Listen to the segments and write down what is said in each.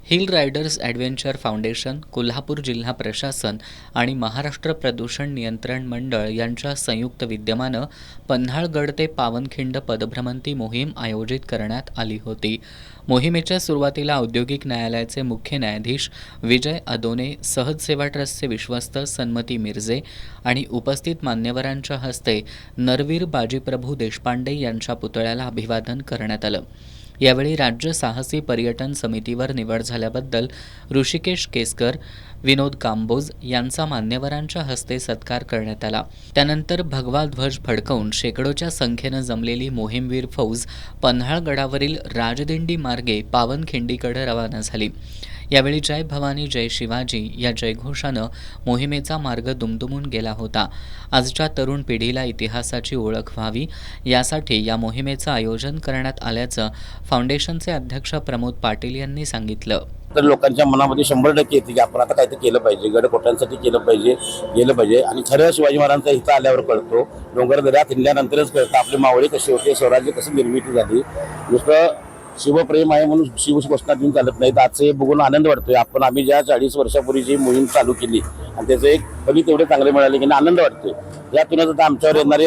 Hill riders adventure foundation, Kolhapur जिल्हा प्रशासन आणि महाराष्ट्र प्रदूषण नियंत्रण मंडळ यांच्या संयुक्त विद्यमानं पन्हाळगड ते पावनखिंड पदभ्रमंती मोहीम आयोजित करण्यात आली होती. मोहिमेच्या सुरुवातीला औद्योगिक न्यायालयाचे मुख्य न्यायाधीश विजय अदोने, सहज सेवा ट्रस्टचे विश्वस्त सन्मती मिर्जे आणि उपस्थित मान्यवरांच्या हस्ते नरवीर बाजीप्रभू देशपांडे यांच्या पुतळ्याला अभिवादन करण्यात आलं. यावेळी राज्य साहसी पर्यटन समितीवर निवड झाल्याबद्दल ऋषिकेश केसकर, विनोद कांबोज यांचा मान्यवरांच्या हस्ते सत्कार करण्यात आला. त्यानंतर भगवा ध्वज फडकवून शेकडोच्या संख्येनं जमलेली मोहीमवीर फौज पन्हाळगडावरील राजदिंडी मार्गे पावनखिंडीकडे रवाना झाली. यावेळी जय भवानी जय शिवाजी या जयघोषानं मोहिमेचा मार्ग दुमदुमून गेला होता. आजच्या तरुण पिढीला इतिहासाची ओळख व्हावी यासाठी या मोहिमेचं आयोजन करण्यात आल्याचं फाउंडेशनचे अध्यक्ष प्रमोद पाटील यांनी सांगितलं. तर लोकांच्या मनामध्ये 100% येते की आपण आता काहीतरी केलं पाहिजे, गडकोट्यांसाठी केलं पाहिजे, गेलं पाहिजे. आणि खरं शिवाजी महाराजांचा इथं आल्यावर कळतो, डोंगर दऱ्यात हिंडल्यानंतरच कळतं आपले मावळे कसे होते, स्वराज्य कसं निर्मिती झाली. नुसतं शिवप्रेम आहे म्हणून शिवघोषणा देऊन चालत नाही. तर आजचं हे बघून आनंद वाटतोय. आम्ही ज्या 40 वर्षापूर्वी जी मोहीम चालू केली आणि त्याचं एक फलित एवढे चांगले मिळाले की आनंद वाटतोय. यातूनच आता आमच्यावर येणारे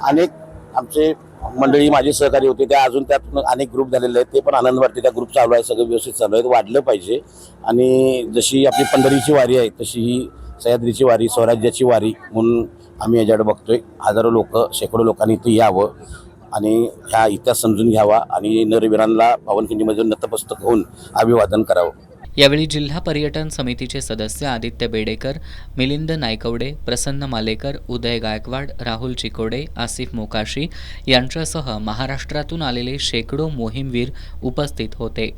अनेक आमचे मंडळी माझे सहकारी होते, त्या अजून त्यातून अनेक ग्रुप झालेले आहेत. ते पण आनंद वाटते. त्या ग्रुप चालू आहे, सगळं व्यवस्थित चालू आहे. वाढलं पाहिजे. आणि जशी आपली पंढरीची वारी आहे तशी ही सह्याद्रीची वारी, स्वराज्याची वारी म्हणून आम्ही याच्याकडे बघतोय. हजारो लोक, शेकडो लोकांनी इथं यावं आणि ह्या इतिहास समजून घ्यावा आणि नरवीरांना पावनखिंडीमध्ये नतमस्तक होऊन अभिवादन करावं. यावेळी जिल्हा पर्यटन समितीचे सदस्य आदित्य बेडेकर, मिलिंद नायकवडे, प्रसन्न मालेकर, उदय गायकवाड, राहुल चिकोडे, आसिफ मोकाशी यांच्यासह महाराष्ट्रातून आलेले शेकडो मोहीमवीर उपस्थित होते.